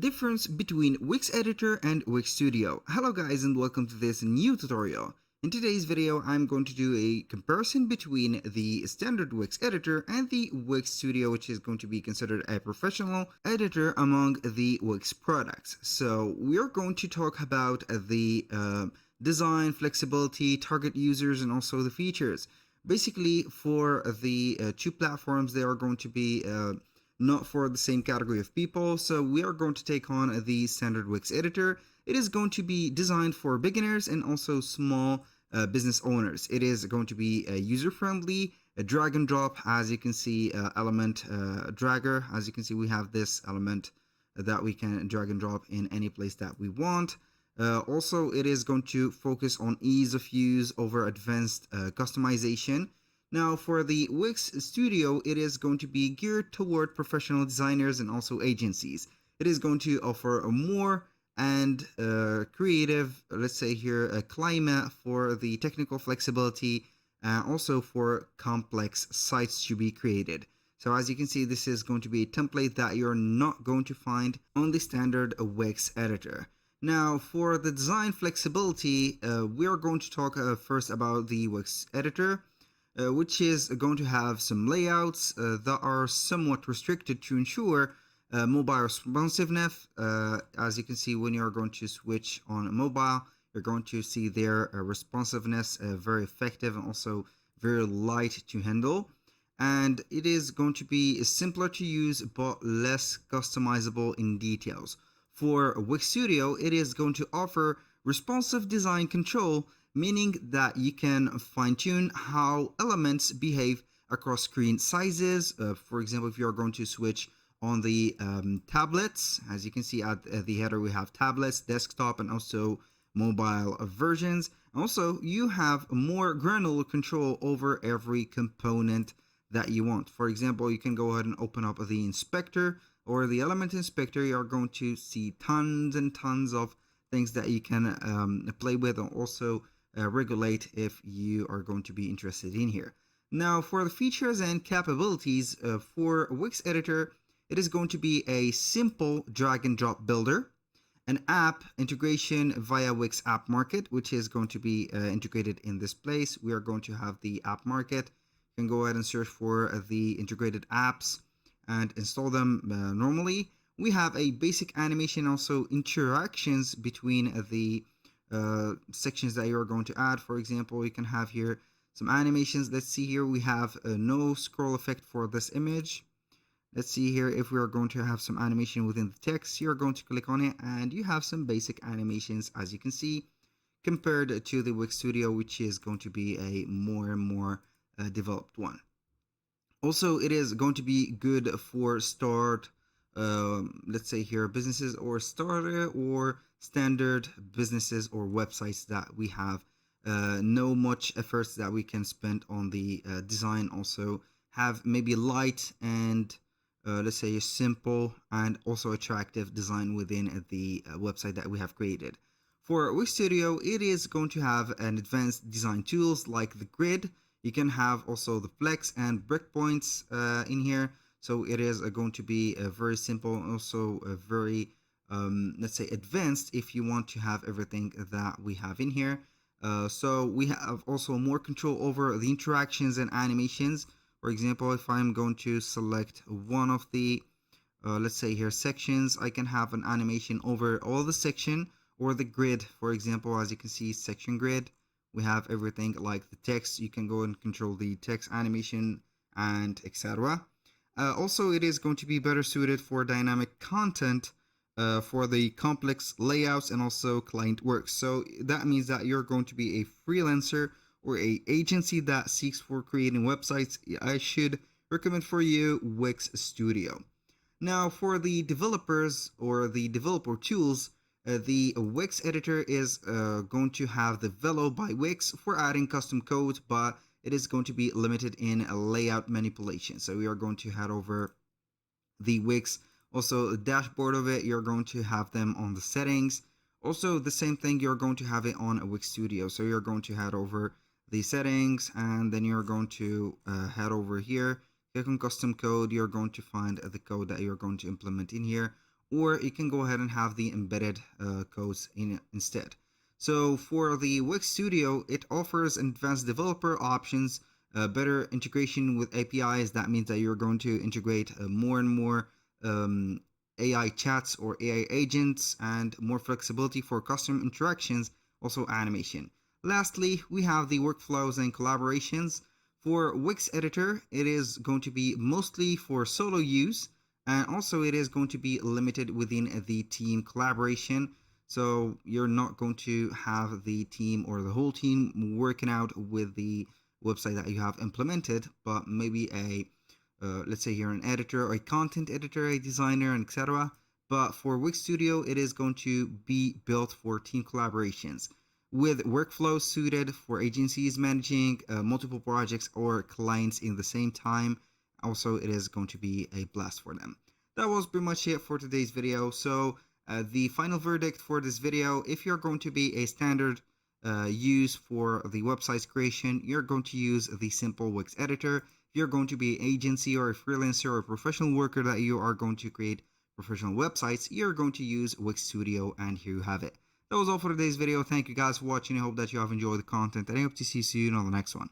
difference between Wix Editor and Wix Studio. Hello guys and welcome to this new tutorial. In today's video I'm going to do a comparison between the standard Wix Editor and the Wix Studio, which is going to be considered a professional editor among the Wix products. So we're going to talk about the design, flexibility, target users, and also the features. Basically for the two platforms, they are going to be not for the same category of people. So we are going to take on the standard Wix editor. It is going to be designed for beginners and also small business owners. It is going to be user friendly, a drag and drop, as you can see, element dragger. As you can see, we have this element that we can drag and drop in any place that we want. Also, it is going to focus on ease of use over advanced customization. Now for the Wix Studio, it is going to be geared toward professional designers and also agencies. It is going to offer a more and creative, let's say here, a climate for the technical flexibility, also for complex sites to be created. So as you can see, this is going to be a template that you're not going to find on the standard Wix editor. Now for the design flexibility, we are going to talk first about the Wix editor. Which is going to have some layouts that are somewhat restricted to ensure mobile responsiveness. As you can see, when you're going to switch on mobile, you're going to see their responsiveness very effective and also very light to handle. And it is going to be simpler to use but less customizable in details. For Wix Studio, it is going to offer responsive design control, meaning that you can fine-tune how elements behave across screen sizes. For example, if you're going to switch on the tablets, as you can see at the header, we have tablets, desktop, and also mobile versions. Also, you have more granular control over every component that you want. For example, you can go ahead and open up the inspector or the element inspector. You're going to see tons and tons of things that you can play with and also regulate if you are going to be interested in here. Now for the features and capabilities for Wix Editor, it is going to be a simple drag and drop builder, an app integration via Wix App Market, which is going to be integrated in this place. We are going to have the App Market. You can go ahead and search for the integrated apps and install them normally. We have a basic animation, also interactions between the sections that you're going to add. For example, you can have here some animations. Let's see here, we have a no scroll effect for this image. Let's see here, if we are going to have some animation within the text, you're going to click on it and you have some basic animations, as you can see, compared to the Wix Studio, which is going to be a more and more developed one. Also, it is going to be good for start, let's say here, businesses or starter or standard businesses or websites that we have no much efforts that we can spend on the design. Also have maybe light and let's say a simple and also attractive design within the website that we have created. For Wix Studio, it is going to have an advanced design tools like the grid. You can have also the flex and breakpoints in here. So it is going to be very simple, also very let's say advanced if you want to have everything that we have in here. So we have also more control over the interactions and animations. For example, if I'm going to select one of the let's say here sections, I can have an animation over all the section or the grid. For example, as you can see, section grid, we have everything like the text. You can go and control the text animation and etc. Also, it is going to be better suited for dynamic content for the complex layouts and also client work. So that means that you're going to be a freelancer or a agency that seeks for creating websites. I should recommend for you Wix Studio. Now for the developers or the developer tools, the Wix editor is going to have the Velo by Wix for adding custom code, but it is going to be limited in layout manipulation. So we are going to head over the Wix, also the dashboard of it. You're going to have them on the settings. Also the same thing, you're going to have it on Wix Studio. So you're going to head over the settings and then you're going to head over here, click on custom code. You're going to find the code that you're going to implement in here. or you can go ahead and have the embedded codes instead. So for the Wix Studio, it offers advanced developer options, better integration with APIs. That means that you're going to integrate more and more um, AI chats or AI agents, and more flexibility for custom interactions, also animation. Lastly, we have the workflows and collaborations. For Wix Editor, it is going to be mostly for solo use, and also it is going to be limited within the team collaboration. So you're not going to have the team or the whole team working out with the website that you have implemented, but maybe a let's say you're an editor or a content editor, a designer, and etc. But for Wix Studio, it is going to be built for team collaborations with workflows suited for agencies managing multiple projects or clients in the same time. Also, it is going to be a blast for them. That was pretty much it for today's video. So the final verdict for this video: if you're going to be a standard use for the website's creation, you're going to use the simple Wix editor. If you're going to be an agency or a freelancer or a professional worker that you are going to create professional websites, you're going to use Wix Studio, and here you have it. That was all for today's video. Thank you guys for watching. I hope that you have enjoyed the content, and I hope to see you soon on the next one.